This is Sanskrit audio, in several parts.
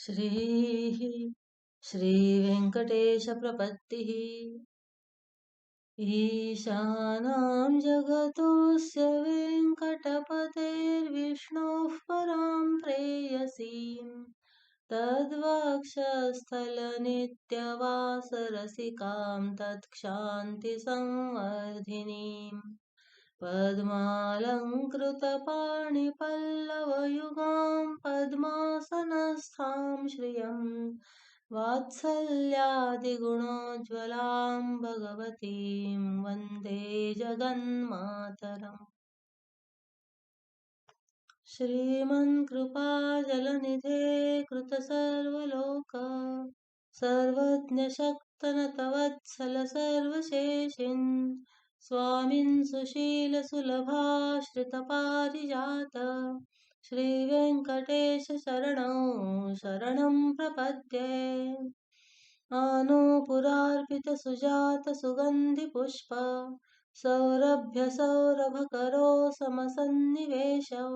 श्रीः श्रीवेङ्कटेशप्रपत्तिः। ईशानां जगतोऽस्य वेङ्कटपतेर्विष्णोः परां प्रेयसीं तद्वक्षस्थलनित्यवासरसिकां तत्क्षान्तिसंवर्धिनीम् पद्मालङ्कृतपाणिपल्लवयुगां पद्मासनस्थां श्रियं वात्सल्यादिगुणोज्ज्वलां भगवतीं वन्दे जगन्मातरम्। श्रीमन्कृपाजलनिधे कृतसर्वलोक सर्वज्ञशक्तनतवत्सल सर्वशेषिन् स्वामिन् सुशीलसुलभाश्रितपारिजात श्रीवेङ्कटेश शरणौ शरणं प्रपद्ये। आनूपुरार्पितसुजातसुगन्धिपुष्प सौरभ्यसौरभकरो समसन्निवेशौ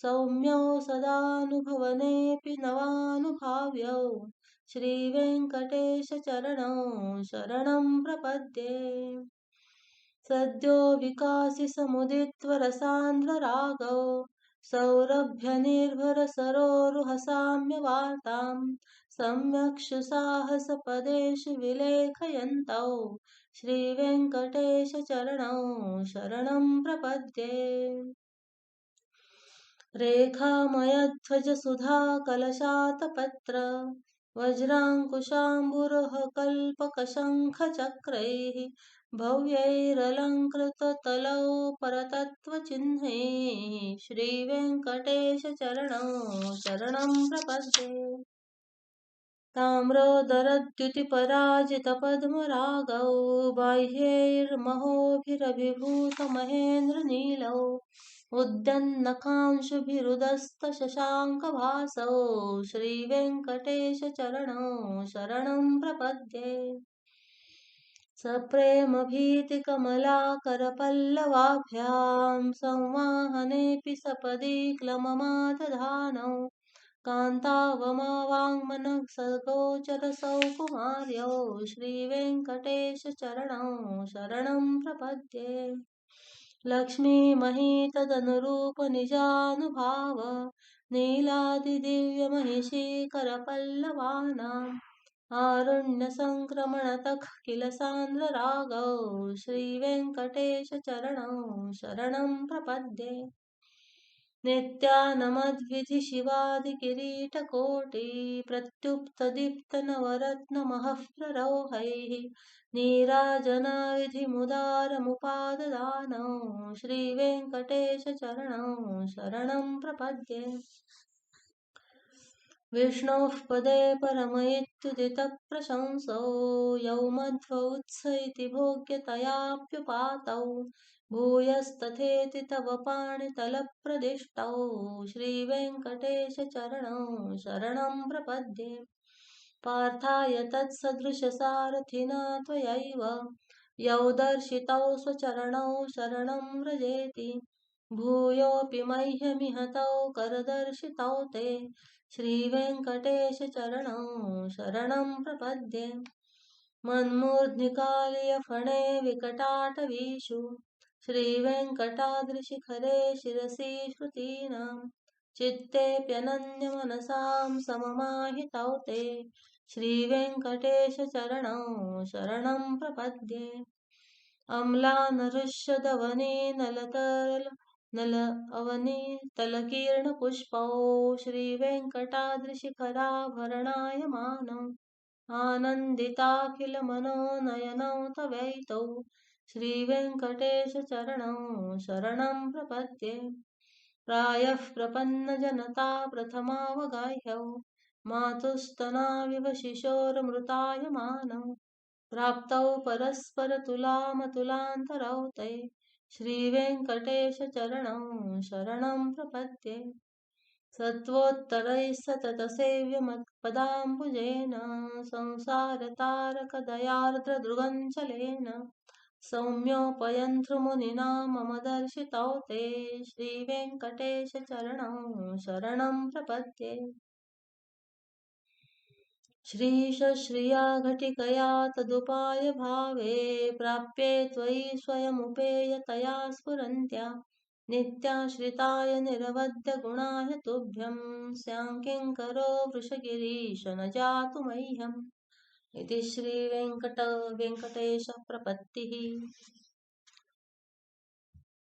सौम्यौ सदानुभवनेऽपि नवानुभाव्यौ श्रीवेङ्कटेशचरणौ शरणं प्रपद्ये। सद्यो विकासिसमुदित्वरसान्द्ररागौ सौरभ्यनिर्भरसरोरुहसाम्यवार्तां सम्यक्षु साहसपदेषु विलेखयन्तौ श्रीवेङ्कटेशचरणौ शरणं प्रपद्ये। रेखामयध्वजसुधाकलशातपत्र वज्राङ्कुशाम्बुरः कल्पकशङ्खचक्रैः भव्यैरलङ्कृततलौ परतत्त्वचिह्नैः श्रीवेङ्कटेशचरणौ शरणं प्रपद्ये। ताम्रोदरद्युतिपराजितपद्मरागौ बाह्यैर्महोभिरभिभूतमहेन्द्रनीलौ उद्यन्नखांशुभिरुदस्तशशाङ्कभासौ श्रीवेङ्कटेशचरणौ शरणं प्रपद्ये। सप्रेमभीतिकमलाकरपल्लवाभ्यां संवाहनेऽपि सपदि क्लममादधानौ कान्तावमावाङ्मनः सगोचरसौकुमार्यौ श्रीवेङ्कटेशचरणौ शरणं प्रपद्ये। लक्ष्मीमहीतदनुरूपनिजानुभाव नीलादिदिव्यमहिषीकरपल्लवानाम् आरुण्यसङ्क्रमणतः किल सान्द्ररागौ श्रीवेङ्कटेशचरणौ शरणं प्रपद्ये। नित्यानमद्विधिशिवादिकिरीटकोटि प्रत्युप्तदीप्तनवरत्नमहः प्ररौहैः नीराजनाविधिमुदारमुपाददानौ श्रीवेङ्कटेशचरणौ शरणं प्रपद्ये। विष्णोः पदे परमयित्युदितप्रशंसौ यौ मध्वौ उत्स इति भोग्यतयाप्युपातौ भूयस्तथेति तव पाणितलप्रदिष्टौ श्रीवेङ्कटेशचरणौ शरणं प्रपद्ये। पार्थाय तत्सदृशसारथिना त्वयैव यौ दर्शितौ स्वचरणौ शरणं व्रजेति भूयोऽपि मह्यमिह तौ करदर्शितौ ते श्रीवेङ्कटेशचरणौ शरणं प्रपद्ये। मन्मूर्ध्निकालीयफणे विकटाटवीषु श्रीवेङ्कटाद्रिशिखरे शिरसि श्रुतीनां चित्तेऽप्यनन्यमनसां सममाहितौ ते श्रीवेङ्कटेशचरणौ शरणं प्रपद्ये। अम्लानरुष्यदवने नल अवनीतलकीर्णपुष्पौ श्रीवेङ्कटाद्रिशिखराभरणायमानौ आनन्दिताखिलमनोनयनौ तवैतौ श्रीवेङ्कटेशचरणौ शरणं प्रपद्ये। प्रायः प्रपन्नजनता प्रथमावगाह्यौ मातुस्तनाविव शिशोरमृतायमानौ प्राप्तौ परस्परतुलामतुलान्तरौ ते श्रीवेङ्कटेशचरणौ शरणं प्रपद्ये। सत्त्वोत्तरैः सततसेव्यमत्पदाम्बुजेन संसारतारकदयार्द्रदृगञ्चलेन सौम्योपयन्त्रमुनिना मम दर्शितौ ते श्रीवेङ्कटेशचरणौ शरणं प्रपद्ये। श्रीश श्रिया घटिकया तदुपाय भावे प्राप्ये त्वयि स्वयमुपेयतया स्फुरन्त्या नित्याश्रिताय निरवध्य गुणाय तुभ्यं स्याङ्किङ्करो वृषगिरीश न जातु मह्यम् इति श्रीवेङ्कटेशप्रपत्तिः।